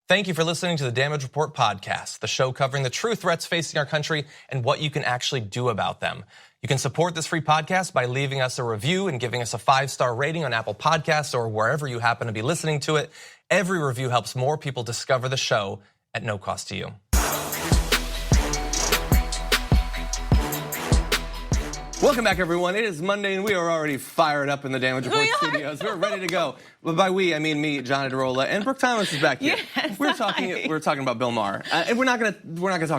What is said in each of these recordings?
Thank you for listening to the Damage Report podcast, the show covering the true threats facing our country and what you can actually do about them. You can support this free podcast by leaving us a review and giving us a 5-star rating on Apple Podcasts or wherever you happen to be listening to it. Every review helps more people discover the show at no cost to you. Welcome back, everyone. It is Monday, and we are already fired up in the Damage Report studios. We're ready to go. Well, by we, I mean me, John Adarola, and Brooke Thomas is back here. Yes, we're talking about Bill Maher, and we're not gonna talk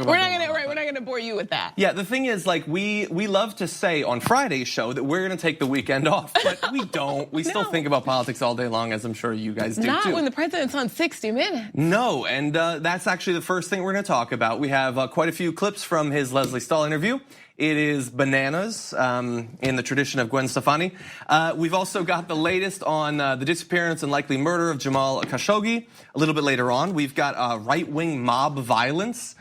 about. We're not gonna bore you with that. Yeah, the thing is, like we love to say on Friday's show that we're gonna take the weekend off, but we don't. We still think about politics all day long, as I'm sure you guys do too. Not when the president's on 60 Minutes. No, and that's actually the first thing we're gonna talk about. We have quite a few clips from his Leslie Stahl interview. It is bananas in the tradition of Gwen Stefani. We've also got the latest on the disappearance and likely murder of Jamal Khashoggi. A little bit later on, we've got right-wing mob violence,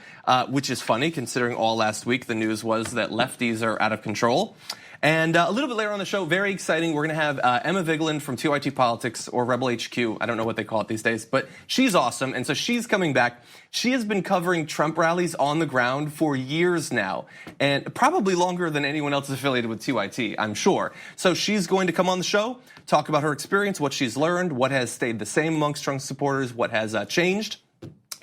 which is funny considering all last week the news was that lefties are out of control. And a little bit later on the show, very exciting, we're going to have Emma Vigeland from TYT Politics, or Rebel HQ. I don't know what they call it these days, but she's awesome, and so she's coming back. She has been covering Trump rallies on the ground for years now, and probably longer than anyone else affiliated with TYT, I'm sure. So she's going to come on the show, talk about her experience, what she's learned, what has stayed the same amongst Trump supporters, what has changed.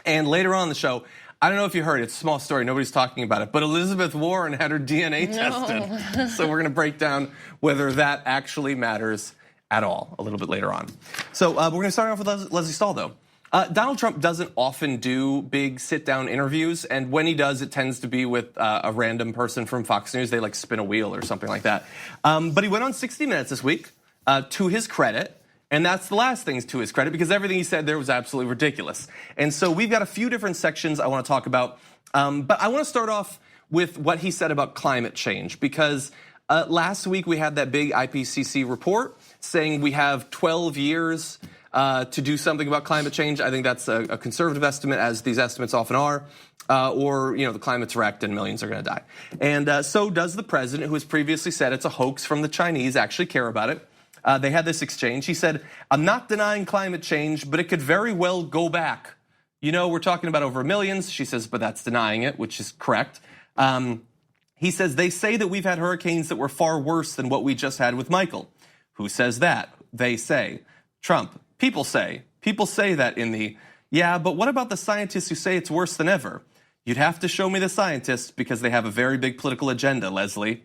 And later on in the show, I don't know if you heard, it's a small story, nobody's talking about it, but Elizabeth Warren had her DNA tested. So we're gonna break down whether that actually matters at all a little bit later on. So we're gonna start off with Leslie Stahl though. Donald Trump doesn't often do big sit-down interviews, and when he does, it tends to be with a random person from Fox News. They like spin a wheel or something like that. But he went on 60 Minutes this week, to his credit. And that's the last thing to his credit, because everything he said there was absolutely ridiculous. And so we've got a few different sections I want to talk about. But I want to start off with what he said about climate change, because last week we had that big IPCC report saying we have 12 years to do something about climate change. I think that's a conservative estimate, as these estimates often are. Or, the climate's wrecked and millions are going to die. And so does the president, who has previously said it's a hoax from the Chinese, actually care about it. They had this exchange. He said, I'm not denying climate change, but it could very well go back. We're talking about over millions. She says, but that's denying it, which is correct. He says, they say that we've had hurricanes that were far worse than what we just had with Michael. Who says that? They say. Trump. People say. People say that in the, yeah, but what about the scientists who say it's worse than ever? You'd have to show me the scientists because they have a very big political agenda, Leslie.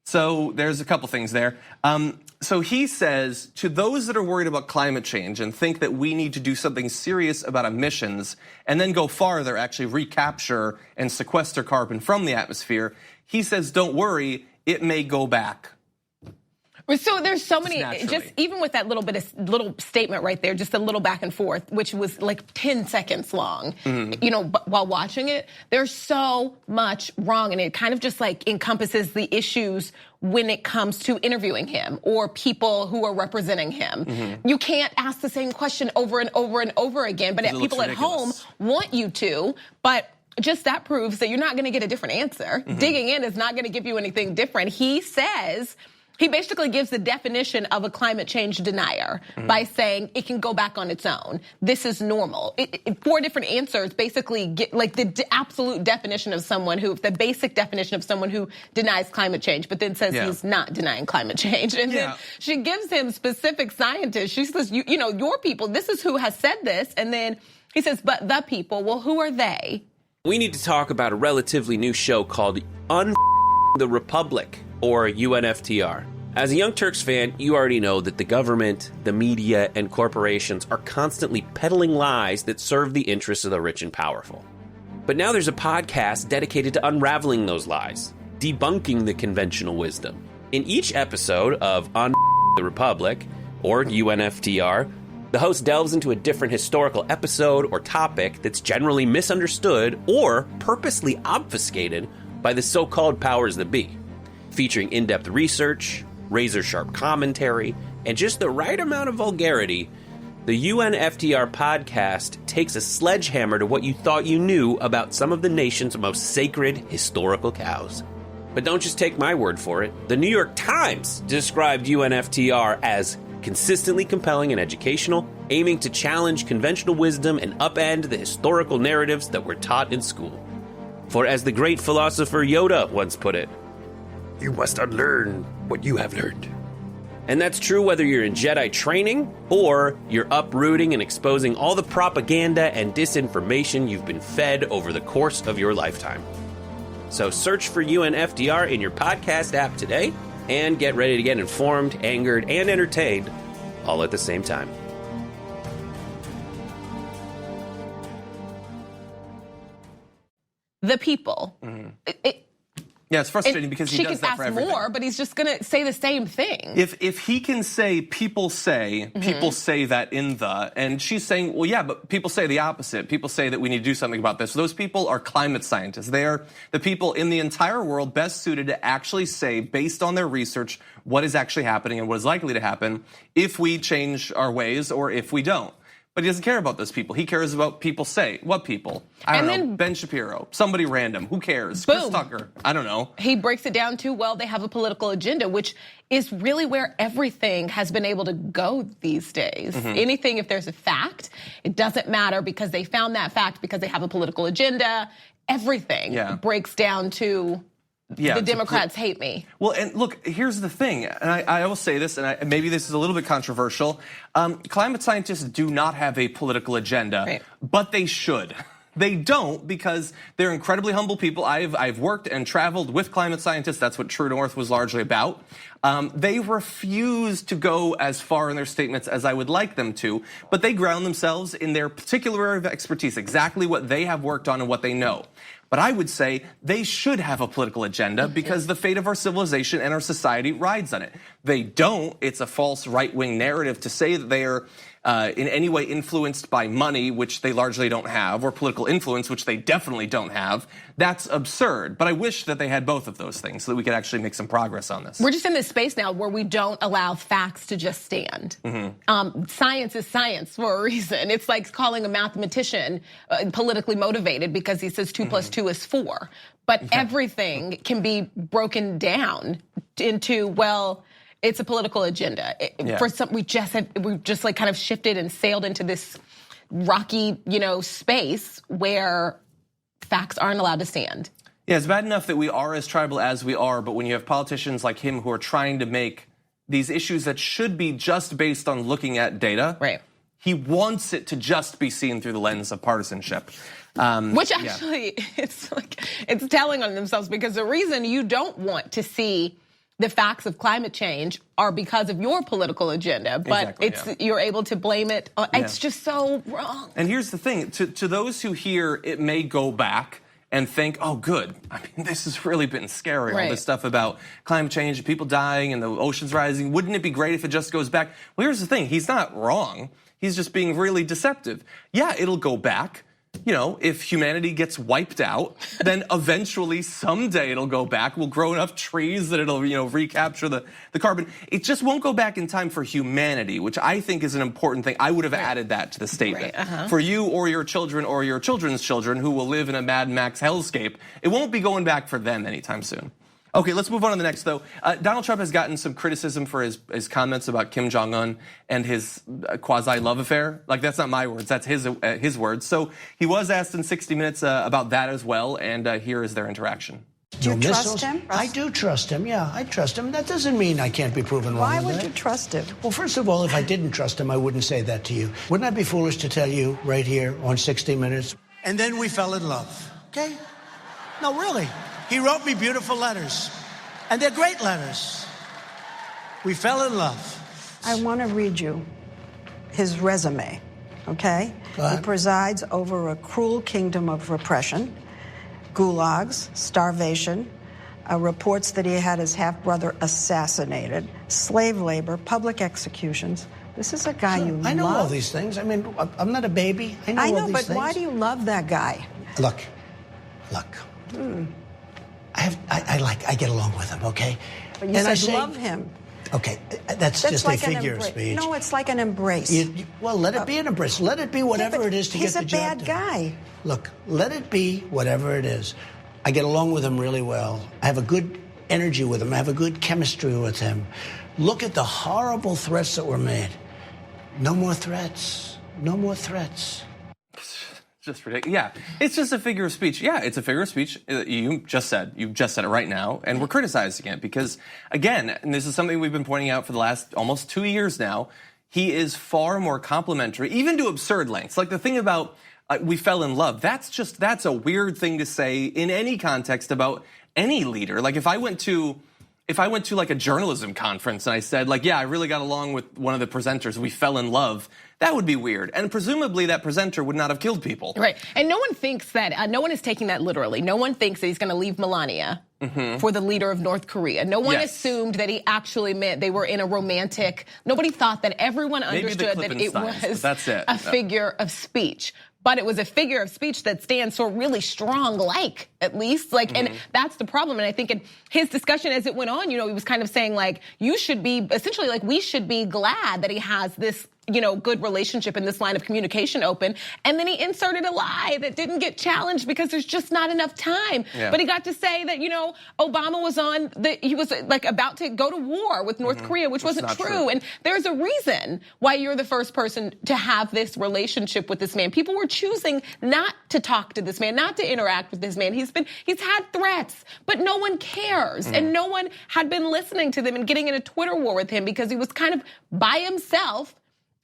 So there's a couple things there. So he says, to those that are worried about climate change and think that we need to do something serious about emissions and then go farther, actually recapture and sequester carbon from the atmosphere, he says, don't worry, it may go back. So there's so many, just even with that little statement right there, just a little back and forth, which was like 10 seconds long, while watching it, there's so much wrong. And it kind of just like encompasses the issues when it comes to interviewing him or people who are representing him. You can't ask the same question over and over and over again, but people at home want you to, but just that proves that you're not gonna get a different answer. Digging in is not gonna give you anything different. He basically gives the definition of a climate change denier by saying it can go back on its own. This is normal. 4 different answers basically get like the absolute definition of someone who, the basic definition of someone who denies climate change, but then says he's not denying climate change. And then she gives him specific scientists. She says, your people, this is who has said this. And then he says, but the people, well, who are they? We need to talk about a relatively new show called the Republic, or UNFTR. As a Young Turks fan, you already know that the government, the media, and corporations are constantly peddling lies that serve the interests of the rich and powerful. But now there's a podcast dedicated to unraveling those lies, debunking the conventional wisdom. In each episode of the Republic, or UNFTR, the host delves into a different historical episode or topic that's generally misunderstood or purposely obfuscated by the so-called powers that be. Featuring in-depth research, razor-sharp commentary, and just the right amount of vulgarity, the UNFTR podcast takes a sledgehammer to what you thought you knew about some of the nation's most sacred historical cows. But don't just take my word for it. The New York Times described UNFTR as consistently compelling and educational, aiming to challenge conventional wisdom and upend the historical narratives that were taught in school. For as the great philosopher Yoda once put it, "You must unlearn what you have learned." And that's true whether you're in Jedi training or you're uprooting and exposing all the propaganda and disinformation you've been fed over the course of your lifetime. So search for UNFDR in your podcast app today and get ready to get informed, angered, and entertained all at the same time. The people. Yeah, it's frustrating because he does that for everything. She can ask more, but he's just going to say the same thing. If he can say people say that in the, and she's saying, well, yeah, but people say the opposite. People say that we need to do something about this. Those people are climate scientists. They are the people in the entire world best suited to actually say, based on their research, what is actually happening and what is likely to happen if we change our ways or if we don't. But he doesn't care about those people. He cares about people say. What people? I don't know. Ben Shapiro. Somebody random. Who cares? Boom. Chris Tucker. I don't know. He breaks it down to, well, they have a political agenda, which is really where everything has been able to go these days. Anything, if there's a fact, it doesn't matter because they found that fact because they have a political agenda. Everything breaks down to the Democrats hate me. Well, and look, here's the thing, and I will say this, and maybe this is a little bit controversial. Climate scientists do not have a political agenda, but they should. They don't because they're incredibly humble people. I've worked and traveled with climate scientists. That's what True North was largely about. They refuse to go as far in their statements as I would like them to, but they ground themselves in their particular area of expertise, exactly what they have worked on and what they know. But I would say they should have a political agenda because the fate of our civilization and our society rides on it. They don't. It's a false right-wing narrative to say that they are in any way influenced by money, which they largely don't have, or political influence, which they definitely don't have. That's absurd. But I wish that they had both of those things so that we could actually make some progress on this. We're just in this space now where we don't allow facts to just stand. Science is science for a reason. It's like calling a mathematician politically motivated because he says 2 + 2 is 4. But everything can be broken down into, well, it's a political agenda. For some, we've just like kind of shifted and sailed into this rocky, space where facts aren't allowed to stand. Yeah, it's bad enough that we are as tribal as we are, but when you have politicians like him who are trying to make these issues that should be just based on looking at data, he wants it to just be seen through the lens of partisanship. Which actually, it's telling on themselves because the reason you don't want to see the facts of climate change are because of your political agenda, but you're able to blame it. It's just so wrong. And here's the thing, to those who hear it may go back and think, oh, good. I mean, this has really been scary, all this stuff about climate change, people dying and the oceans rising. Wouldn't it be great if it just goes back? Well, here's the thing, he's not wrong. He's just being really deceptive. Yeah, it'll go back. If humanity gets wiped out, then eventually someday it'll go back. We'll grow enough trees that it'll, recapture the carbon. It just won't go back in time for humanity, which I think is an important thing. I would have added that to the statement. For you or your children or your children's children who will live in a Mad Max hellscape, it won't be going back for them anytime soon. Okay, let's move on to the next, though. Donald Trump has gotten some criticism for his comments about Kim Jong-un and his quasi-love affair. Like, that's not my words, that's his words. So he was asked in 60 Minutes about that as well, and here is their interaction. Do you trust him? I do trust him, yeah, I trust him. That doesn't mean I can't be proven wrong. Why would you trust him? Well, first of all, if I didn't trust him, I wouldn't say that to you. Wouldn't I be foolish to tell you right here on 60 Minutes? And then we fell in love, okay? No, really. He wrote me beautiful letters, and they're great letters. We fell in love. I want to read you his resume, okay? He presides over a cruel kingdom of repression, gulags, starvation, reports that he had his half-brother assassinated, slave labor, public executions. This is a guy you love. I know all these things. I mean, I'm not a baby. I know all these things. But why do you love that guy? Look. I get along with him, okay? But you said love him. Okay, that's just like a figure of speech. No, it's like an embrace. Well, let it be an embrace. Let it be whatever it is to get the job done. He's a bad guy. Look, let it be whatever it is. I get along with him really well. I have a good energy with him. I have a good chemistry with him. Look at the horrible threats that were made. No more threats. No more threats. Just ridiculous. Yeah, it's just a figure of speech. Yeah, it's a figure of speech. You just said it right now, and we're criticizing it because, again, and this is something we've been pointing out for the last almost 2 years now, he is far more complimentary, even to absurd lengths. Like the thing about we fell in love, that's a weird thing to say in any context about any leader. Like if I went to like a journalism conference and I said like, yeah, I really got along with one of the presenters, we fell in love, that would be weird. And presumably that presenter would not have killed people. Right. And no one thinks that, no one is taking that literally. No one thinks that he's going to leave Melania for the leader of North Korea. No one assumed that he actually meant they were in a romantic, nobody thought that. Everyone understood that it was a figure of speech. But it was a figure of speech that stands so really strong, like, at least. Like, and that's the problem. And I think in his discussion as it went on, he was kind of saying, like, you should be, essentially, like, we should be glad that he has this, good relationship in this line of communication open. And then he inserted a lie that didn't get challenged because there's just not enough time. Yeah. But he got to say that, Obama was he was like about to go to war with North Korea, which wasn't true. And there's a reason why you're the first person to have this relationship with this man. People were choosing not to talk to this man, not to interact with this man. He's had threats, but no one cares. And no one had been listening to them and getting in a Twitter war with him because he was kind of by himself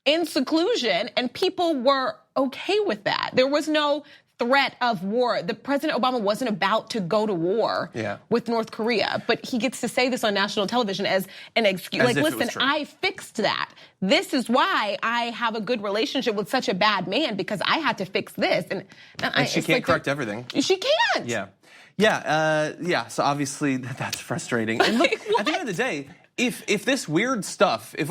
in seclusion, and people were okay with that. There was no threat of war. The President Obama wasn't about to go to war with North Korea, but he gets to say this on national television as an excuse. Like, listen, I fixed that. This is why I have a good relationship with such a bad man, because I had to fix this. And she can't correct everything. She can't. Yeah. So obviously that's frustrating. And look, at the end of the day, if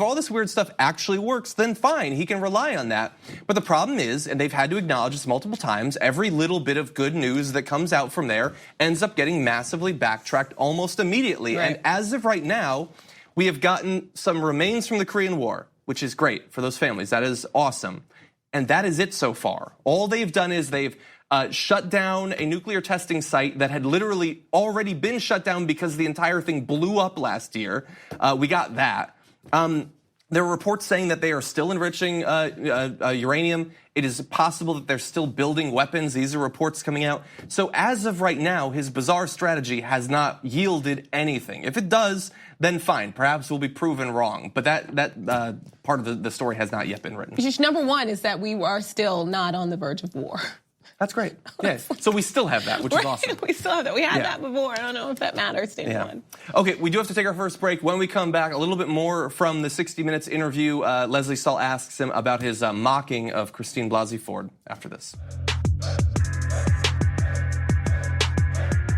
all this weird stuff actually works, then fine, he can rely on that. But the problem is, and they've had to acknowledge this multiple times, every little bit of good news that comes out from there ends up getting massively backtracked almost immediately. Right. And as of right now, we have gotten some remains from the Korean War, which is great for those families. That is awesome. And that is it so far. All they've done is they've shut down a nuclear testing site that had literally already been shut down because the entire thing blew up last year. We got that. There were reports saying that they are still enriching uranium. It is possible that they're still building weapons. These are reports coming out. So as of right now, his bizarre strategy has not yielded anything. If it does, then fine. Perhaps we'll be proven wrong. But that part of the story has not yet been written. Number one is that we are still not on the verge of war. That's great. Yeah. So we still have that, which is awesome. We still have that. We had that before. I don't know if that matters to anyone. Okay, we do have to take our first break. When we come back, a little bit more from the 60 Minutes interview. Lesley Stahl asks him about his mocking of Christine Blasey Ford after this.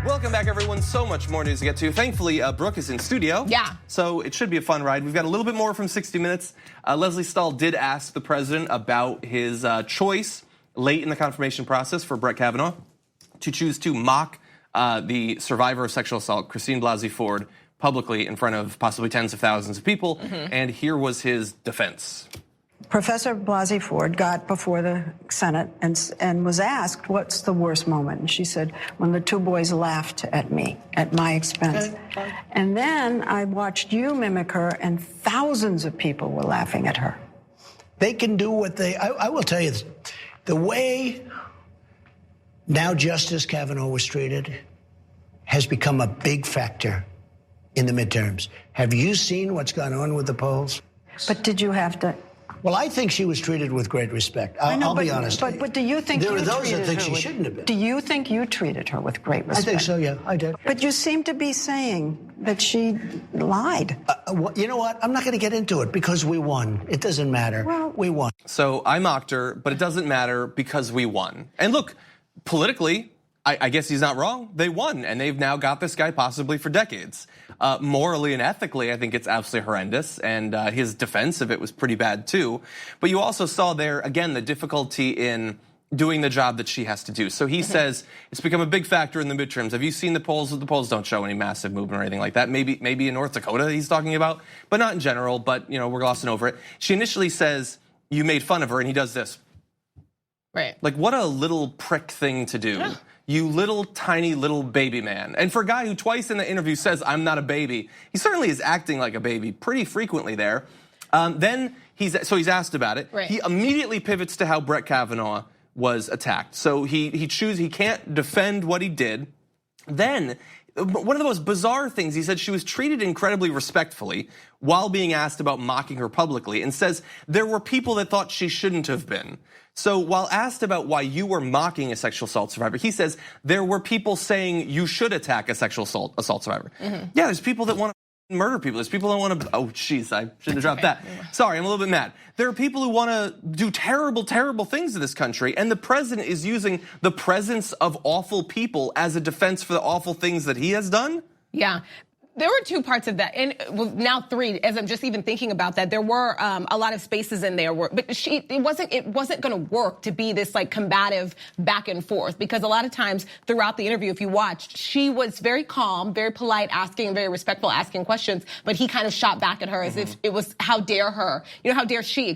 Welcome back, everyone. So much more news to get to. Thankfully, Brooke is in studio. Yeah. So it should be a fun ride. We've got a little bit more from 60 Minutes. Lesley Stahl did ask the president about his choice late in the confirmation process for Brett Kavanaugh to choose to mock the survivor of sexual assault, Christine Blasey Ford, publicly in front of possibly tens of thousands of people. And here was his defense. Professor Blasey Ford got before the Senate and was asked, what's the worst moment? And she said, when the two boys laughed at me, at my expense. And then I watched you mimic her, and thousands of people were laughing at her. They can do what I will tell you this. The way now Justice Kavanaugh was treated has become a big factor in the midterms. Have you seen what's gone on with the polls? But did you have to? Well, I think she was treated with great respect. I'll be honest. But do you think there are those that think she shouldn't have been? Do you think you treated her with great respect? I think so, yeah, I did. But you seem to be saying that she lied. You know what? I'm not going to get into it because we won. It doesn't matter. Well, we won. So I mocked her, but it doesn't matter because we won. And look, politically, I guess he's not wrong. They won, and they've now got this guy possibly for decades. Morally and ethically, I think it's absolutely horrendous, and his defense of it was pretty bad too. But you also saw there, again, the difficulty in doing the job that she has to do. So he says it's become a big factor in the midterms. Have you seen the polls? The polls don't show any massive movement or anything like that. Maybe in North Dakota he's talking about, but not in general. But we're glossing over it. She initially says you made fun of her, and he does this. Right. Like, what a little prick thing to do. you little tiny little baby man. And for a guy who twice in the interview says, I'm not a baby, he certainly is acting like a baby pretty frequently there. Then he's asked about it. Right. He immediately pivots to how Brett Kavanaugh was attacked. So he can't defend what he did. Then, one of the most bizarre things, he said she was treated incredibly respectfully while being asked about mocking her publicly, and says there were people that thought she shouldn't have been. So while asked about why you were mocking a sexual assault survivor, he says there were people saying you should attack a sexual assault survivor. Yeah, there's people that want to murder people. There's people that want to, oh jeez, I shouldn't have dropped that. Sorry, I'm a little bit mad. There are people who want to do terrible, terrible things to this country, and the president is using the presence of awful people as a defense for the awful things that he has done? Yeah. There were two parts of that, and now three. As I'm just even thinking about that, there were a lot of spaces in there where, but it wasn't going to work to be this like combative back and forth, because a lot of times throughout the interview, if you watched, she was very calm, very polite, asking, very respectful, asking questions, but he kind of shot back at her as if it was how dare she,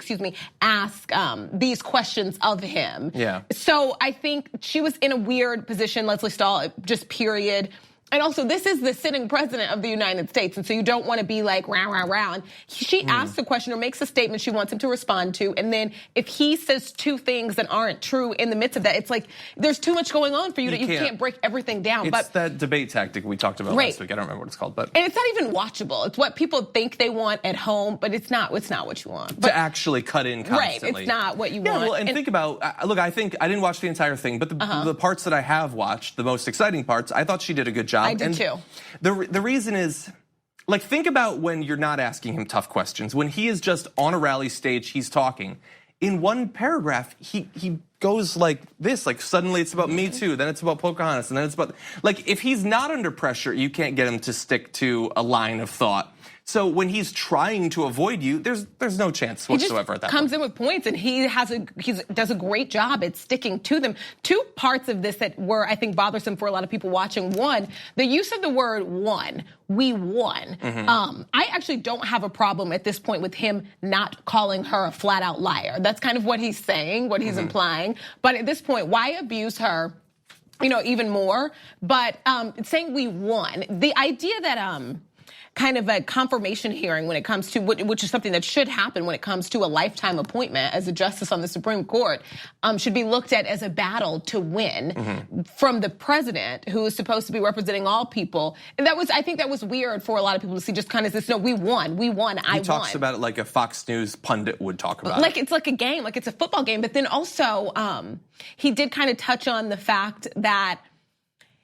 ask these questions of him. Yeah. So I think she was in a weird position, Leslie Stahl, just period. And also, this is the sitting president of the United States, and so you don't want to be like, rah, rah, rah. And she asks a question or makes a statement she wants him to respond to, and then if he says two things that aren't true in the midst of that, it's like there's too much going on for you that you can't break everything down. It's that debate tactic we talked about last week. I don't remember what it's called, but and it's not even watchable. It's what people think they want at home, but it's not what you want. To actually cut in constantly. Right, it's not what you want. Well, and think about, look, I think I didn't watch the entire thing, but the parts that I have watched, the most exciting parts, I thought she did a good job. I did too. The reason is, like, think about when you're not asking him tough questions. When he is just on a rally stage, he's talking. In one paragraph, he goes like this, like suddenly it's about Me Too, then it's about Pocahontas, and then it's about, like, if he's not under pressure, you can't get him to stick to a line of thought. So when he's trying to avoid you, there's no chance whatsoever at that point. He comes in with points, and he does a great job at sticking to them. Two parts of this that were, I think, bothersome for a lot of people watching. One, the use of the word won. We won. I actually don't have a problem at this point with him not calling her a flat out liar. That's kind of what he's saying, what he's implying. But at this point, why abuse her, even more? But saying we won, the idea that kind of a confirmation hearing when it comes to, which is something that should happen when it comes to a lifetime appointment as a justice on the Supreme Court, should be looked at as a battle to win from the president, who is supposed to be representing all people. And I think that was weird for a lot of people to see, just kind of this, no, we won, I won. He talks about it like a Fox News pundit would talk about it. It's like a game, like it's a football game. But then also, he did kind of touch on the fact that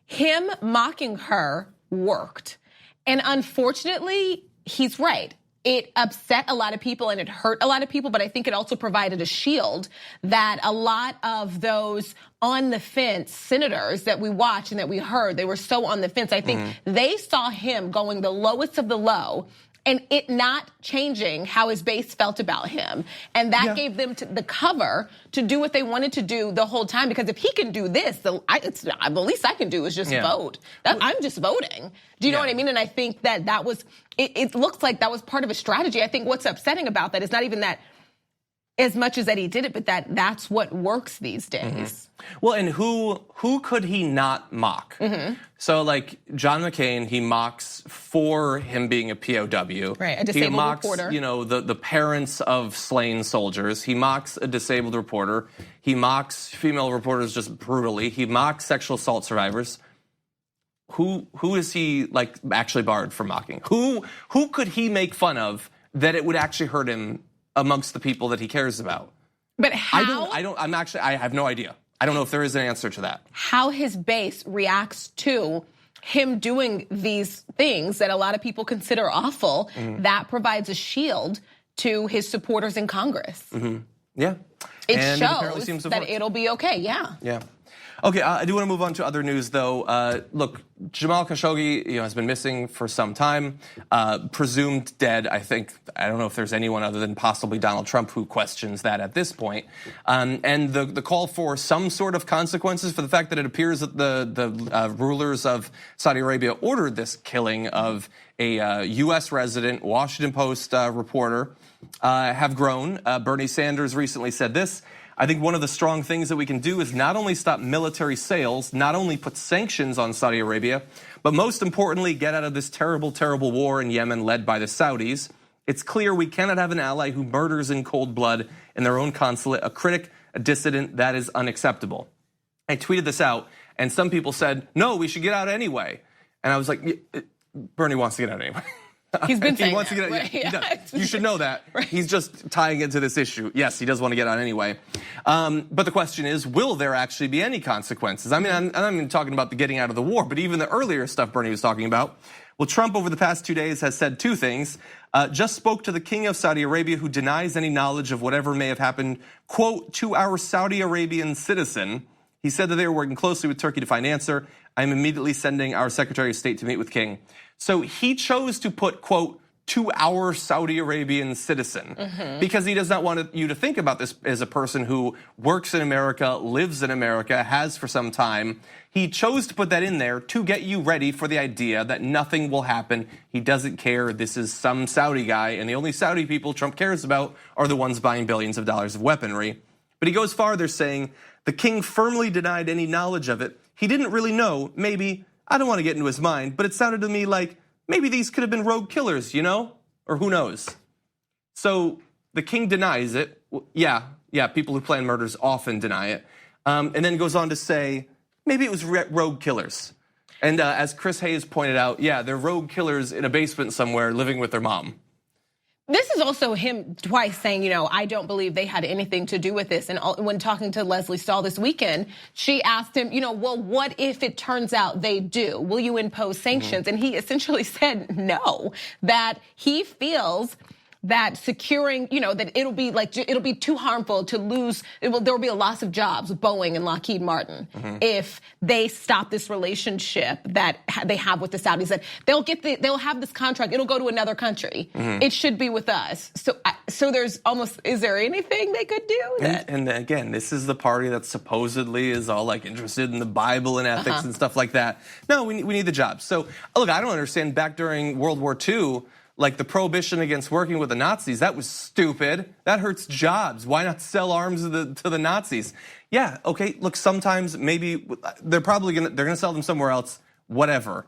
him mocking her worked. And unfortunately, he's right. It upset a lot of people and it hurt a lot of people, but I think it also provided a shield that a lot of those on the fence senators that we watched and that we heard, they were so on the fence. I think they saw him going the lowest of the low and it not changing how his base felt about him. And that gave them the cover to do what they wanted to do the whole time. Because if he can do this, the least I can do is just vote. I'm just voting. Do you know what I mean? And I think that was, it looks like that was part of a strategy. I think what's upsetting about that is not even that as much as that he did it, but that's what works these days. Well, and who could he not mock? So, like John McCain, he mocks for him being a POW. Right, a disabled reporter. He mocks, the parents of slain soldiers. He mocks a disabled reporter. He mocks female reporters just brutally. He mocks sexual assault survivors. Who is he like actually barred from mocking? Who could he make fun of that it would actually hurt him amongst the people that he cares about? But how? I have no idea. I don't know if there is an answer to that. How his base reacts to him doing these things that a lot of people consider awful, that provides a shield to his supporters in Congress. Yeah. It shows that it'll be okay, Yeah. Okay, I do want to move on to other news, though. Look, Jamal Khashoggi, has been missing for some time, presumed dead. I don't know if there's anyone other than possibly Donald Trump who questions that at this point. And the call for some sort of consequences for the fact that it appears that the rulers of Saudi Arabia ordered this killing of a U.S. resident, Washington Post reporter, have grown. Bernie Sanders recently said this. I think one of the strong things that we can do is not only stop military sales, not only put sanctions on Saudi Arabia, but most importantly, get out of this terrible, terrible war in Yemen led by the Saudis. It's clear we cannot have an ally who murders in cold blood in their own consulate, a critic, a dissident. That is unacceptable. I tweeted this out, and some people said, no, we should get out anyway. And I was like, Bernie wants to get out anyway. He's been saying he wants to get out. Right? Yeah. You should know that. Right. He's just tying into this issue. Yes, he does want to get out anyway. But the question is, will there actually be any consequences? I mean, I'm not even talking about the getting out of the war, but even the earlier stuff Bernie was talking about. Well, Trump over the past 2 days has said two things. Just spoke to the king of Saudi Arabia, who denies any knowledge of whatever may have happened, quote, to our Saudi Arabian citizen. He said that they were working closely with Turkey to find an answer. I'm immediately sending our Secretary of State to meet with King. So he chose to put, quote, to our Saudi Arabian citizen, because he does not want you to think about this as a person who works in America, lives in America, has for some time. He chose to put that in there to get you ready for the idea that nothing will happen. He doesn't care. This is some Saudi guy, and the only Saudi people Trump cares about are the ones buying billions of dollars of weaponry. But he goes farther, saying the king firmly denied any knowledge of it. He didn't really know. Maybe, I don't want to get into his mind, but it sounded to me like maybe these could have been rogue killers, you know? Or who knows? So the king denies it. Yeah, people who plan murders often deny it. And then goes on to say, maybe it was rogue killers. And as Chris Hayes pointed out, yeah, they're rogue killers in a basement somewhere living with their mom. This is also him twice saying, I don't believe they had anything to do with this. And when talking to Leslie Stahl this weekend, she asked him, well, what if it turns out they do? Will you impose sanctions? And he essentially said no, that he feels that securing, that it'll be too harmful to lose. There will be a loss of jobs with Boeing and Lockheed Martin if they stop this relationship that they have with the Saudis. That they'll have this contract. It'll go to another country. It should be with us. So there's almost, is there anything they could do? And again, this is the party that supposedly is all like interested in the Bible and ethics and stuff like that. No, we need the jobs. So look, I don't understand. Back during World War II. Like the prohibition against working with the Nazis, that was stupid. That hurts jobs. Why not sell arms to the Nazis? Yeah, okay, look, sometimes maybe they're gonna sell them somewhere else, whatever.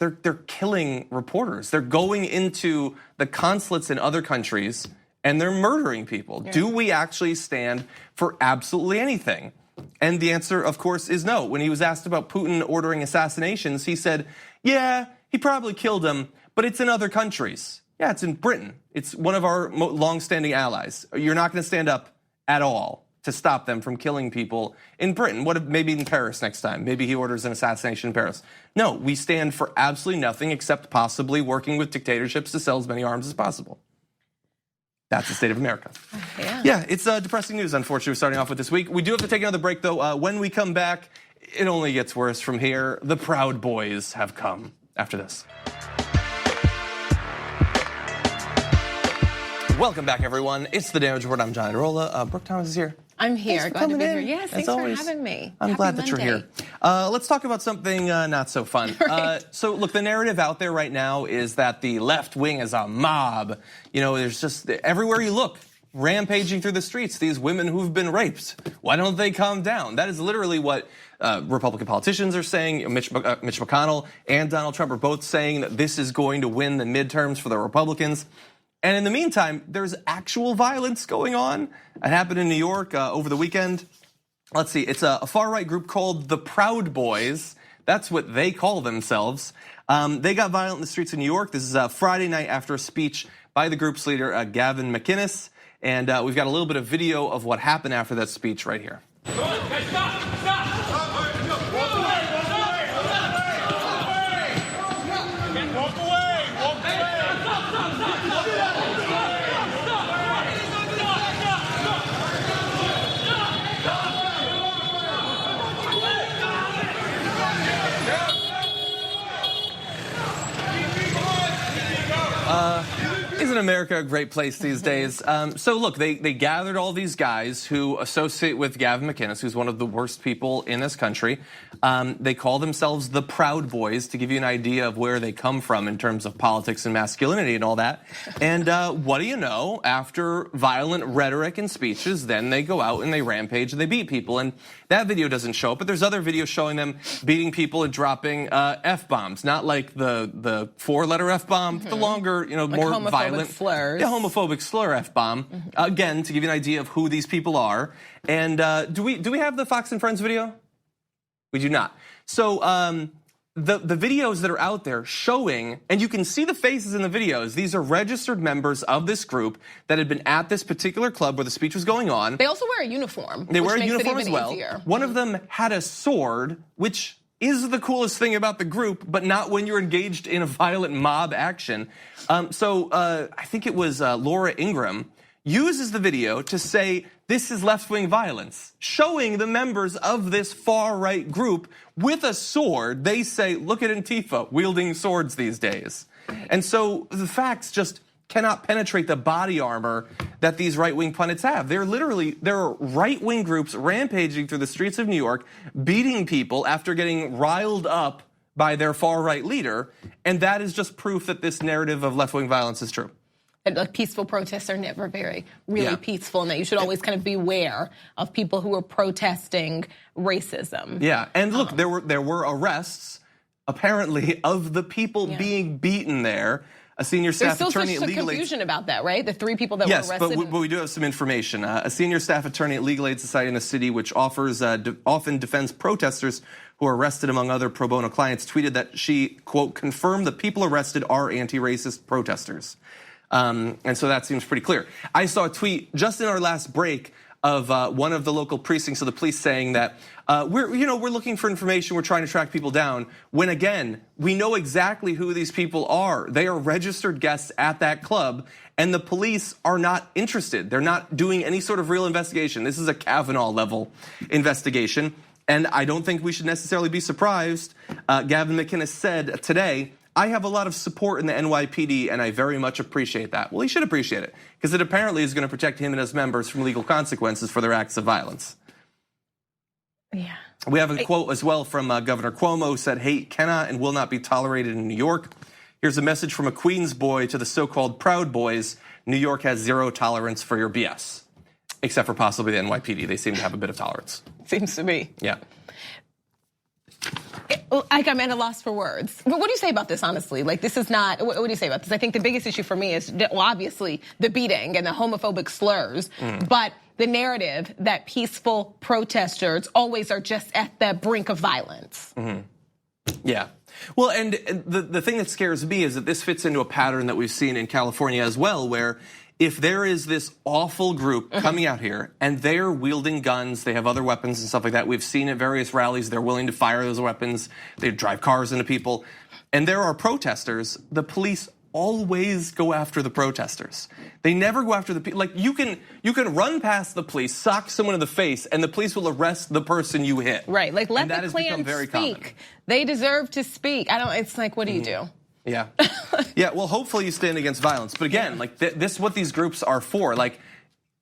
They're killing reporters. They're going into the consulates in other countries and they're murdering people. Yeah. Do we actually stand for absolutely anything? And the answer, of course, is no. When he was asked about Putin ordering assassinations, he said, yeah, he probably killed him, but it's in other countries. Yeah, it's in Britain. It's one of our long-standing allies. You're not going to stand up at all to stop them from killing people in Britain. What if maybe in Paris next time? Maybe he orders an assassination in Paris. No, we stand for absolutely nothing except possibly working with dictatorships to sell as many arms as possible. That's the state of America. Yeah, it's depressing news, unfortunately, we're starting off with this week. We do have to take another break, though. When we come back, it only gets worse from here. The Proud Boys have come after this. Welcome back, everyone. It's the Damage Report. I'm John Arola. Brooke Thomas is here. I'm here. Glad to be here. Yes, thanks for always. having me. I'm Happy glad that Monday. you're here. Let's talk about something not so fun. Right. So look, the narrative out there right now is that the left wing is a mob. There's just everywhere you look, rampaging through the streets, these women who've been raped. Why don't they calm down? That is literally what Republican politicians are saying. Mitch McConnell and Donald Trump are both saying that this is going to win the midterms for the Republicans. And in the meantime, there's actual violence going on. It happened in New York over the weekend. Let's see, it's a far-right group called the Proud Boys. That's what they call themselves. They got violent in the streets of New York. This is Friday night after a speech by the group's leader, Gavin McInnes. And we've got a little bit of video of what happened after that speech right here. Isn't Isn't America a great place these days? So look, they gathered all these guys who associate with Gavin McInnes, who's one of the worst people in this country. They call themselves the Proud Boys, to give you an idea of where they come from in terms of politics and masculinity and all that. And what do you know? After violent rhetoric and speeches, then they go out and they rampage and they beat people. And that video doesn't show up, but there's other videos showing them beating people and dropping F-bombs. Not like the four-letter F-bomb, the longer, like more violent slurs. Yeah, homophobic slur F-bomb. Again, to give you an idea of who these people are. And do we have the Fox and Friends video? We do not. So the videos that are out there showing, and you can see the faces in the videos, these are registered members of this group that had been at this particular club where the speech was going on. They also wear a uniform. They wear a uniform as well. Easier. One of them had a sword, which is the coolest thing about the group, but not when you're engaged in a violent mob action. I think it was Laura Ingraham uses the video to say this is left-wing violence, showing the members of this far-right group with a sword. They say, look at Antifa wielding swords these days. And so the facts just cannot penetrate the body armor that these right-wing pundits have. There are right-wing groups rampaging through the streets of New York, beating people after getting riled up by their far-right leader, and that is just proof that this narrative of left-wing violence is true. And like peaceful protests are never really peaceful, and that you should always kind of beware of people who are protesting racism. Yeah, and look, there were arrests apparently of the people being beaten there. A senior staff attorney at There's still some confusion about that, right? The 3 people that were arrested. Yes, but we do have some information. A senior staff attorney at Legal Aid Society in the city, which often defends protesters who are arrested among other pro bono clients, tweeted that she, quote, confirmed the people arrested are anti-racist protesters. And so that seems pretty clear. I saw a tweet just in our last break of one of the local precincts of the police saying that we're looking for information, we're trying to track people down, when again, we know exactly who these people are. They are registered guests at that club, and the police are not interested. They're not doing any sort of real investigation. This is a Kavanaugh level investigation, and I don't think we should necessarily be surprised. Gavin McInnes said today, I have a lot of support in the NYPD, and I very much appreciate that. Well, he should appreciate it, because it apparently is going to protect him and his members from legal consequences for their acts of violence. Yeah. We have a quote as well from Governor Cuomo, who said, hate cannot and will not be tolerated in New York. Here's a message from a Queens boy to the so-called Proud Boys. New York has zero tolerance for your BS, except for possibly the NYPD. They seem to have a bit of tolerance. Seems to me. Yeah. Like I'm at a loss for words. What do you say about this, honestly? Like, this is not, what do you say about this? I think the biggest issue for me is, well, obviously, the beating and the homophobic slurs, but the narrative that peaceful protesters always are just at the brink of violence. Yeah. Well, and the thing that scares me is that this fits into a pattern that we've seen in California as well, where if there is this awful group coming out here and they're wielding guns, they have other weapons and stuff like that. We've seen at various rallies, they're willing to fire those weapons. They drive cars into people. And there are protesters. The police always go after the protesters. They never go after the people. Like you can run past the police, sock someone in the face, and the police will arrest the person you hit. Right, like let the Klan speak. Common. They deserve to speak. It's like, what do you do? Yeah, yeah. Well, hopefully you stand against violence. But again, like this is what these groups are for. Like,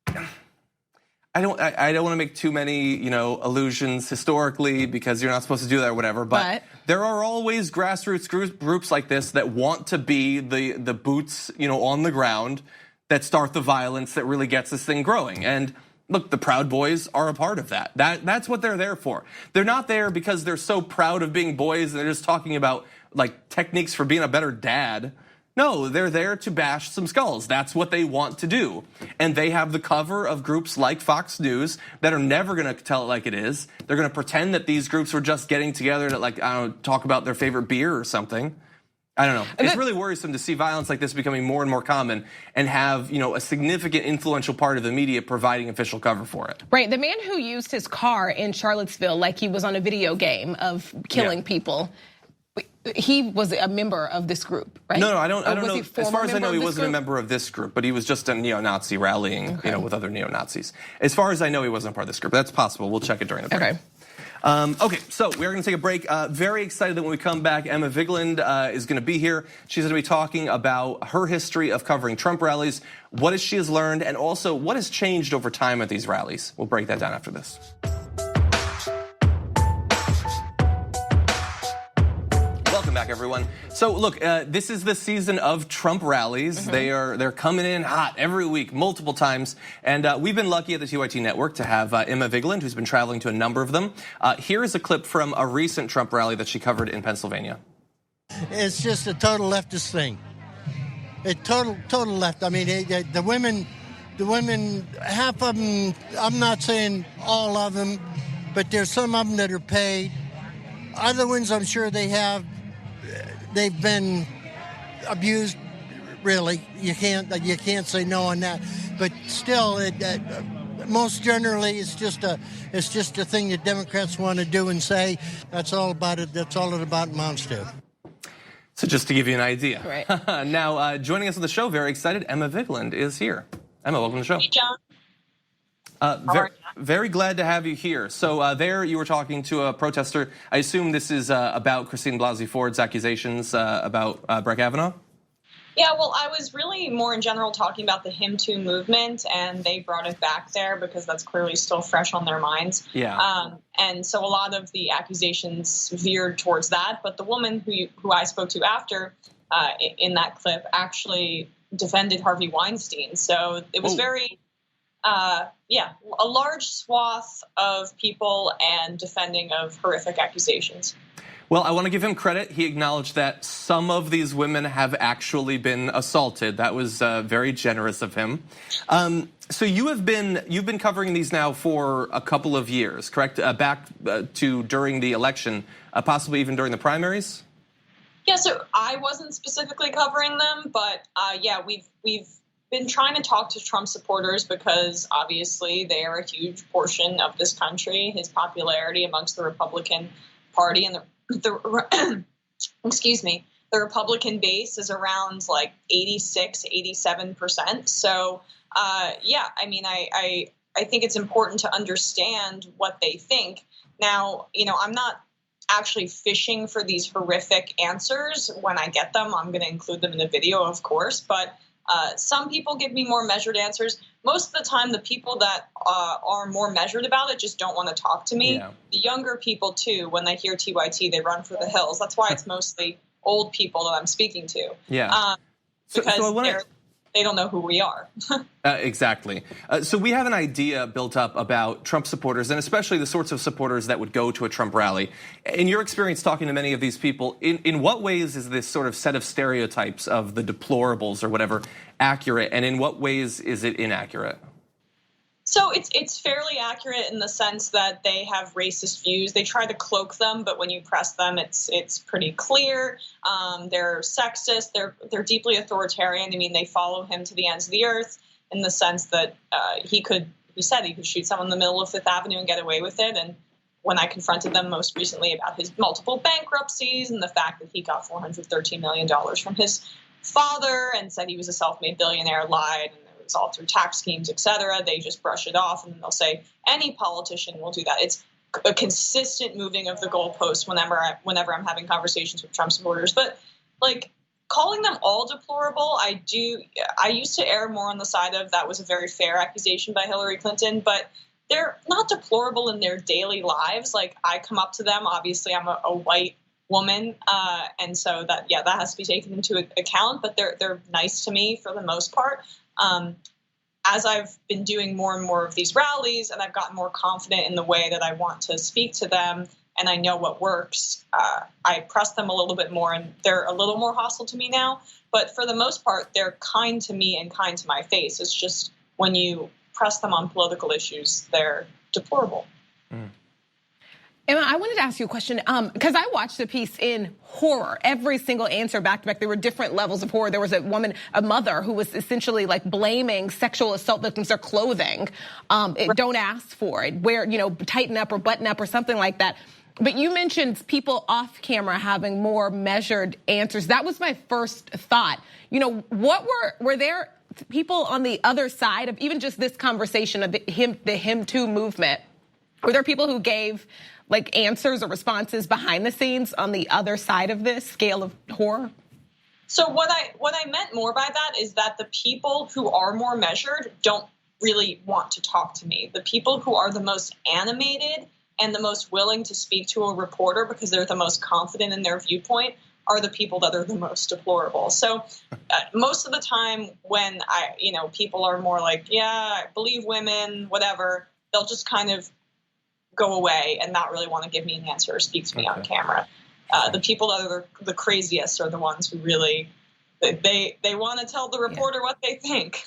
I don't want to make too many allusions historically because you're not supposed to do that or whatever. But there are always grassroots groups like this that want to be the boots on the ground that start the violence that really gets this thing growing. And look, the Proud Boys are a part of that. That's what they're there for. They're not there because they're so proud of being boys and they're just talking about like techniques for being a better dad. No, they're there to bash some skulls. That's what they want to do. And they have the cover of groups like Fox News that are never going to tell it like it is. They're going to pretend that these groups were just getting together to talk about their favorite beer or something. I don't know. It's really worrisome to see violence like this becoming more and more common and have, a significant influential part of the media providing official cover for it. Right. The man who used his car in Charlottesville like he was on a video game of killing people. He was a member of this group, right? No, I don't know. As far as I know, he wasn't a member of this group, but he was just a neo-Nazi rallying, with other neo-Nazis. As far as I know, he wasn't a part of this group. That's possible. We'll check it during the break. Okay, so we're going to take a break. Very excited that when we come back, Emma Vigeland is going to be here. She's going to be talking about her history of covering Trump rallies, what she has learned, and also what has changed over time at these rallies. We'll break that down after this. Welcome back, everyone. So look, this is the season of Trump rallies. They're coming in hot every week, multiple times. And we've been lucky at the TYT network to have Emma Vigeland, who's been traveling to a number of them. Here is a clip from a recent Trump rally that she covered in Pennsylvania. It's just a total leftist thing. A total left. I mean, the women, half of them, I'm not saying all of them, but there's some of them that are paid. Other ones, I'm sure they've been abused. Really, you can't say no on that. But still, most generally, it's just a thing that Democrats want to do and say. That's all about it. That's all it about amounts to. So just to give you an idea. Right. Now, joining us on the show, very excited, Emma Vigeland is here. Emma, welcome to the show. Hey, John. Very glad to have you here. So there you were talking to a protester. I assume this is about Christine Blasey Ford's accusations about Brett Kavanaugh? Yeah, well, I was really more in general talking about the Him Too movement, and they brought it back there because that's clearly still fresh on their minds. Yeah. And so a lot of the accusations veered towards that. But the woman who I spoke to after in that clip actually defended Harvey Weinstein. So it was very... a large swath of people and defending of horrific accusations. Well, I want to give him credit. He acknowledged that some of these women have actually been assaulted. That was very generous of him. So you've been covering these now for a couple of years, correct? Back to during the election, possibly even during the primaries? Yeah, so I wasn't specifically covering them, but we've been trying to talk to Trump supporters because obviously they are a huge portion of this country. His popularity amongst the Republican Party and the Republican base is around like 86, 87%. So I think it's important to understand what they think. Now, I'm not actually fishing for these horrific answers. When I get them, I'm going to include them in the video, of course, but some people give me more measured answers. Most of the time, the people that are more measured about it just don't want to talk to me. Yeah. The younger people, too, when they hear TYT, they run for the hills. That's why it's mostly old people that I'm speaking to. Yeah. Because they don't know who we are. Exactly. So we have an idea built up about Trump supporters, and especially the sorts of supporters that would go to a Trump rally. In your experience talking to many of these people, in what ways is this sort of set of stereotypes of the deplorables or whatever accurate, and in what ways is it inaccurate? So it's fairly accurate in the sense that they have racist views. They try to cloak them, but when you press them, it's pretty clear. They're sexist. They're deeply authoritarian. I mean, they follow him to the ends of the earth in the sense that he said he could shoot someone in the middle of Fifth Avenue and get away with it. And when I confronted them most recently about his multiple bankruptcies and the fact that he got $413 million from his father and said he was a self-made billionaire, lied, and it was all through tax schemes, et cetera, they just brush it off and they'll say any politician will do that. It's a consistent moving of the goalposts whenever I'm having conversations with Trump supporters. But like calling them all deplorable, I used to err more on the side of that was a very fair accusation by Hillary Clinton, but they're not deplorable in their daily lives. Like I come up to them, obviously I'm a white woman, and so that has to be taken into account, but they're nice to me for the most part. As I've been doing more and more of these rallies and I've gotten more confident in the way that I want to speak to them and I know what works, I press them a little bit more and they're a little more hostile to me now. But for the most part, they're kind to me and kind to my face. It's just when you press them on political issues, they're deplorable. Mm. Emma, I wanted to ask you a question because I watched the piece in horror. Every single answer back to back, there were different levels of horror. There was a mother who was essentially like blaming sexual assault victims, their clothing. Don't ask for it. Wear, tighten up or button up or something like that. But you mentioned people off camera having more measured answers. That was my first thought. What were there people on the other side of even just this conversation of the Him Too movement? Were there people who gave like answers or responses behind the scenes on the other side of this scale of horror? So what I meant more by that is that the people who are more measured don't really want to talk to me. The people who are the most animated and the most willing to speak to a reporter because they're the most confident in their viewpoint are the people that are the most deplorable. So most of the time when people are more like, yeah, I believe women, whatever, they'll just kind of go away and not really want to give me an answer or speak to me on camera. The people that are the craziest are the ones who really, they want to tell the reporter what they think.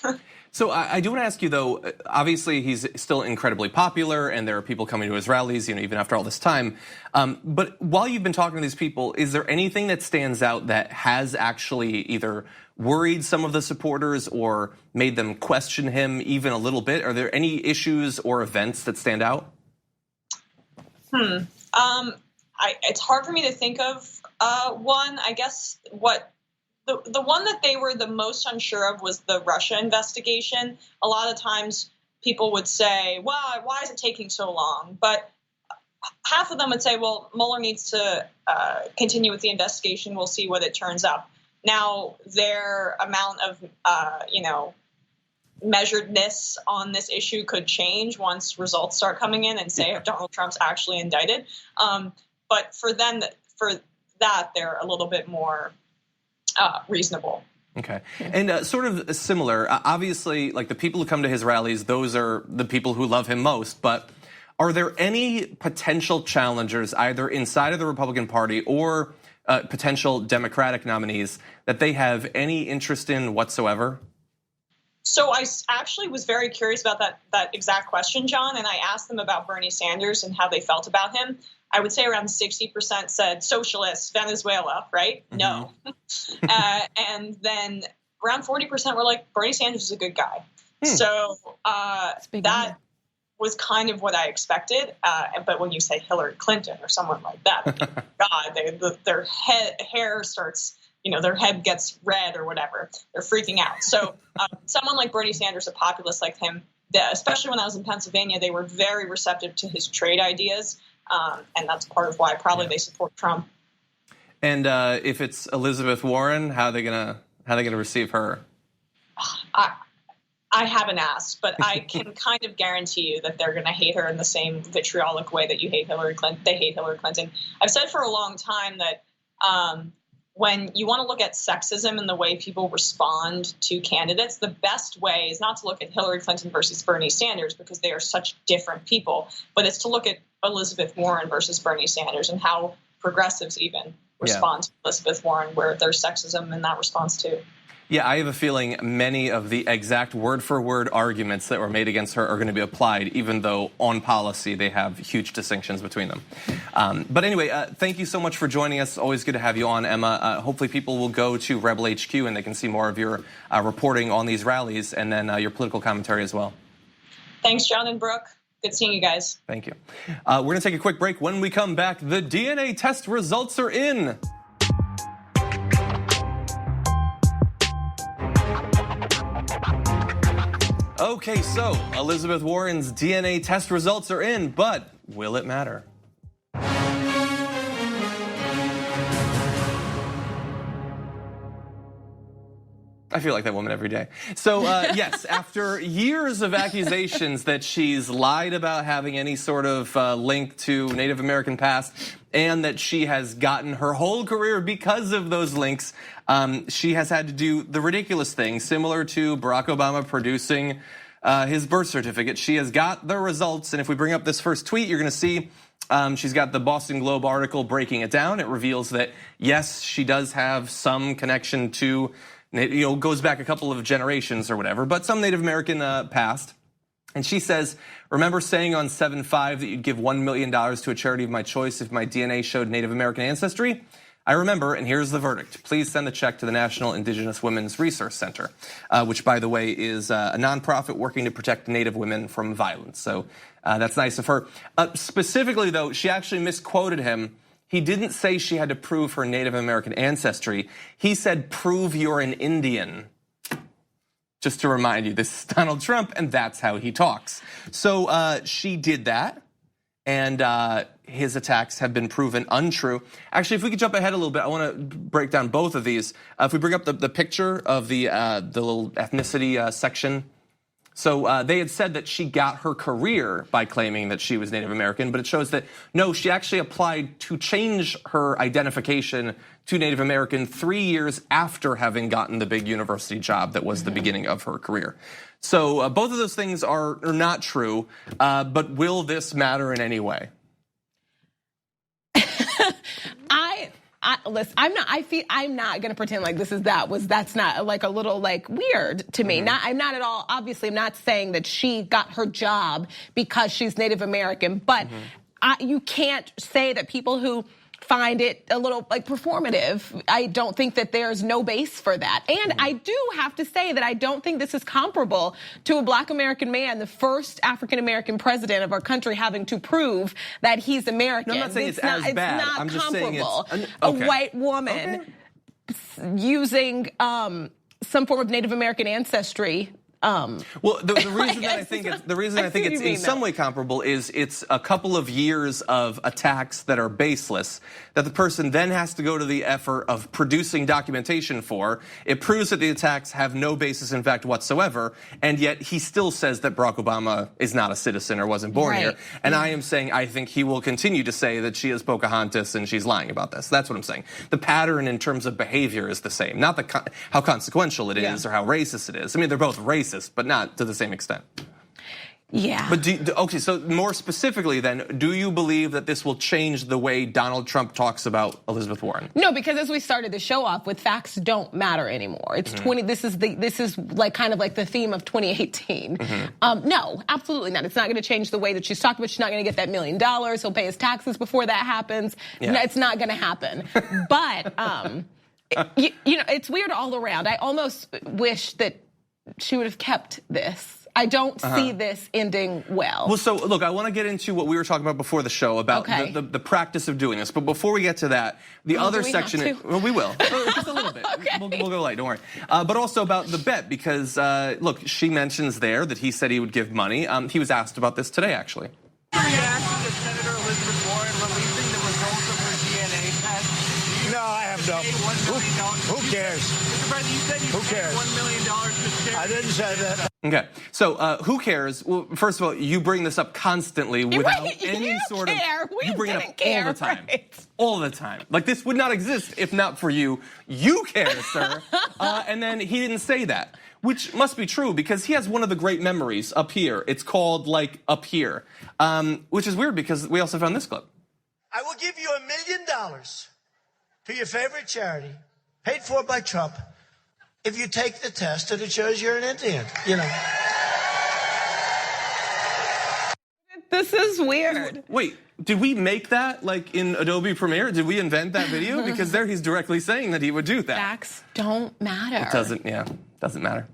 So I do want to ask you, though, obviously he's still incredibly popular and there are people coming to his rallies, even after all this time. But while you've been talking to these people, is there anything that stands out that has actually either worried some of the supporters or made them question him even a little bit? Are there any issues or events that stand out? It's hard for me to think of one. I guess the one that they were the most unsure of was the Russia investigation. A lot of times people would say, well, why is it taking so long? But half of them would say, well, Mueller needs to continue with the investigation. We'll see what it turns out. Now, their amount of, measuredness on this issue could change once results start coming in and say if Donald Trump's actually indicted. But for that, they're a little bit more reasonable. Okay. And sort of similar, obviously, like the people who come to his rallies, those are the people who love him most. But are there any potential challengers either inside of the Republican Party or potential Democratic nominees that they have any interest in whatsoever? So I actually was very curious about that exact question, John, and I asked them about Bernie Sanders and how they felt about him. I would say around 60% said socialist, Venezuela, right? Mm-hmm. No. And then around 40% were like, Bernie Sanders is a good guy. So that was kind of what I expected. But when you say Hillary Clinton or someone like that, God, their hair starts, their head gets red or whatever. They're freaking out. So someone like Bernie Sanders, a populist like him, especially when I was in Pennsylvania, they were very receptive to his trade ideas. And that's part of why probably they support Trump. And if it's Elizabeth Warren, how are they gonna receive her? I haven't asked, but I can kind of guarantee you that they're going to hate her in the same vitriolic way that you hate Hillary Clinton. They hate Hillary Clinton. I've said for a long time that when you want to look at sexism and the way people respond to candidates, the best way is not to look at Hillary Clinton versus Bernie Sanders because they are such different people, but it's to look at Elizabeth Warren versus Bernie Sanders and how progressives even respond to Elizabeth Warren, where there's sexism in that response too. Yeah, I have a feeling many of the exact word-for-word arguments that were made against her are going to be applied, even though on policy they have huge distinctions between them. But anyway, thank you so much for joining us. Always good to have you on, Emma. Hopefully people will go to Rebel HQ and they can see more of your reporting on these rallies and then your political commentary as well. Thanks, John and Brooke. Good seeing you guys. Thank you. We're going to take a quick break. When we come back, the DNA test results are in. Okay, so Elizabeth Warren's DNA test results are in, but will it matter? I feel like that woman every day. So yes, after years of accusations that she's lied about having any sort of link to Native American past and that she has gotten her whole career because of those links, she has had to do the ridiculous thing, similar to Barack Obama producing his birth certificate. She has got the results, and if we bring up this first tweet, you're going to see she's got the Boston Globe article breaking it down. It reveals that, yes, she does have some connection to, goes back a couple of generations or whatever, but some Native American past. And she says, remember saying on 7/5 that you'd give $1 million to a charity of my choice if my DNA showed Native American ancestry? I remember, and here's the verdict. Please send the check to the National Indigenous Women's Resource Center, which, by the way, is a nonprofit working to protect Native women from violence. So that's nice of her. Specifically, though, she actually misquoted him. He didn't say she had to prove her Native American ancestry. He said, prove you're an Indian. Just to remind you, this is Donald Trump, and that's how he talks. So she did that. and his attacks have been proven untrue. Actually, if we could jump ahead a little bit, I want to break down both of these. If we bring up the picture of the little ethnicity section. So they had said that she got her career by claiming that she was Native American, but it shows that, no, she actually applied to change her identification to Native American 3 years after having gotten the big university job that was the beginning of her career. So both of those things are not true, but will this matter in any way? Listen, I'm not gonna pretend like that's not like a little like weird to me. I'm not at all. Obviously, I'm not saying that she got her job because she's Native American, but you can't say that people who find it a little like performative. I don't think that there's no base for that. And I do have to say that I don't think this is comparable to a Black American man, the first African American president of our country, having to prove that he's American. No, I'm not saying it's as bad. I'm just saying it's a white woman using some form of Native American ancestry. Well, the reason that I think it's in some way comparable is it's a couple of years of attacks that are baseless that the person then has to go to the effort of producing documentation for. It proves that the attacks have no basis in fact whatsoever, and yet he still says that Barack Obama is not a citizen or wasn't born here. And I am saying I think he will continue to say that she is Pocahontas and she's lying about this. That's what I'm saying. The pattern in terms of behavior is the same, not how consequential it is or how racist it is. I mean, they're both racist, but not to the same extent. Yeah. But okay, so more specifically then, do you believe that this will change the way Donald Trump talks about Elizabeth Warren? No, because as we started the show off with, facts don't matter anymore. It's this is like kind of like the theme of 2018. No, absolutely not. It's not going to change the way that she's talking about. She's not going to get that $1 million. He'll pay his taxes before that happens. Yeah. No, it's not going to happen. But you know, it's weird all around. I almost wish that she would have kept this. I don't see this ending well. Well, so look, I want to get into what we were talking about before the show about the practice of doing this. But before we get to that, the other section, well, we will, just a little bit. We'll go light, don't worry. But also about the bet, because look, she mentions there that he said he would give money. He was asked about this today, actually. Reaction to Senator Elizabeth Warren releasing the results of her DNA test? No, I have no. Who cares? Mr. President, you said you paid $1 million to charity. I didn't say that. Okay, so who cares? Well, first of all, you bring this up constantly without any sort of. You bring it up all the time, all the time. Like this would not exist if not for you. You care, sir. And then he didn't say that, which must be true because he has one of the great memories up here. It's called like up here, which is weird because we also found this clip. I will give you $1 million to your favorite charity, paid for by Trump, if you take the test and it shows you're an Indian, you know. This is weird. Wait, did we make that like in Adobe Premiere? Did we invent that video? Because there he's directly saying that he would do that. Facts don't matter. It doesn't matter.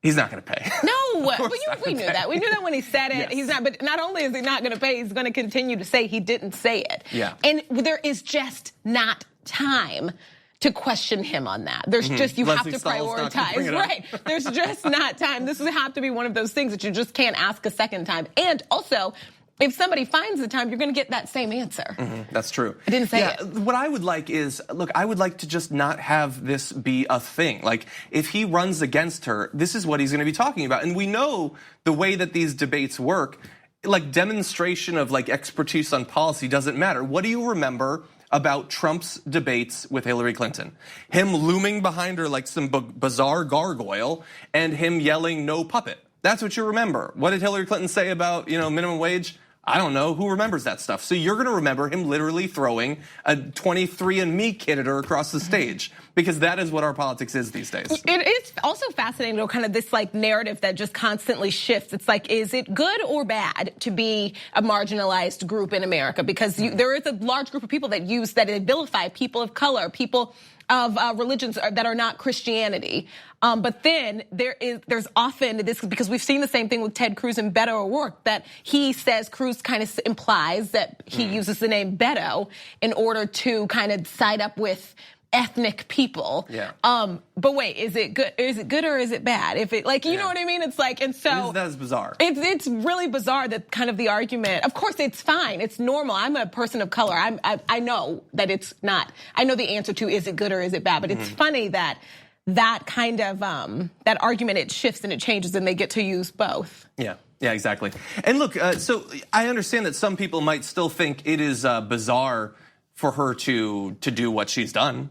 He's not going to pay. No, but we knew that. We knew that when he said it. Yes. He's not. But not only is he not going to pay, he's going to continue to say he didn't say it. Yeah. And there is just not time to question him on that. There's just, you have to prioritize, right? There's just not time. This would have to be one of those things that you just can't ask a second time. And also, if somebody finds the time, you're going to get that same answer. That's true. I didn't say it. What I would like is, look, I would like to just not have this be a thing. Like, if he runs against her, this is what he's going to be talking about. And we know the way that these debates work, like demonstration of like expertise on policy doesn't matter. What do you remember about Trump's debates with Hillary Clinton? Him looming behind her like some bizarre gargoyle and him yelling, "No puppet." That's what you remember. What did Hillary Clinton say about, minimum wage? I don't know. Who remembers that stuff? So you're going to remember him literally throwing a 23andMe kid at her across the stage, because that is what our politics is these days. It is also fascinating, though, kind of this like narrative that just constantly shifts. It's like, is it good or bad to be a marginalized group in America? Because there is a large group of people that vilify people of color, people of religions that are not Christianity. But then there's often this, because we've seen the same thing with Ted Cruz and Beto O'Rourke, that he says Cruz kind of implies that he uses the name Beto in order to kind of side up with ethnic people. Yeah. But wait, is it good? Is it good or is it bad? If it like, you know what I mean? It's like, and so that's bizarre. It's really bizarre that kind of the argument. Of course, it's fine. It's normal. I'm a person of color. I know that it's not. I know the answer to is it good or is it bad? But it's funny that kind of that argument, it shifts and it changes, and they get to use both. Yeah. Yeah, exactly. And look, so I understand that some people might still think it is bizarre for her to do what she's done.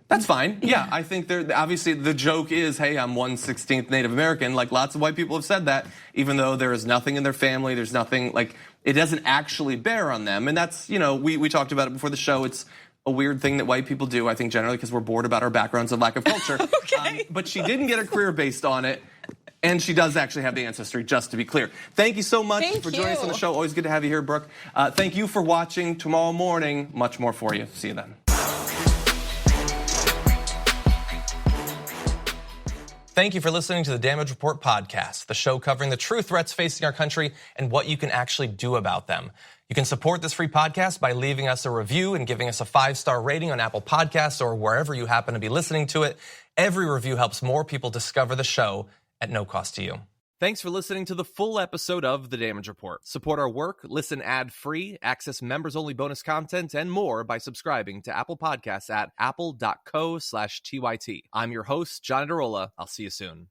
That's fine. Yeah, I think obviously the joke is, hey, I'm 1/16 Native American. Like lots of white people have said that, even though there is nothing in their family, there's nothing, like it doesn't actually bear on them. And that's, we talked about it before the show. It's a weird thing that white people do, I think, generally because we're bored about our backgrounds and lack of culture. Okay. But she didn't get a career based on it. And she does actually have the ancestry, just to be clear. Thank you so much for joining us on the show. Always good to have you here, Brooke. Thank you for watching. Tomorrow morning, much more for you. See you then. Thank you for listening to the Damage Report podcast, the show covering the true threats facing our country and what you can actually do about them. You can support this free podcast by leaving us a review and giving us a 5-star rating on Apple Podcasts or wherever you happen to be listening to it. Every review helps more people discover the show at no cost to you. Thanks for listening to the full episode of The Damage Report. Support our work, listen ad-free, access members-only bonus content, and more by subscribing to Apple Podcasts at apple.co/TYT. I'm your host, John Adarola. I'll see you soon.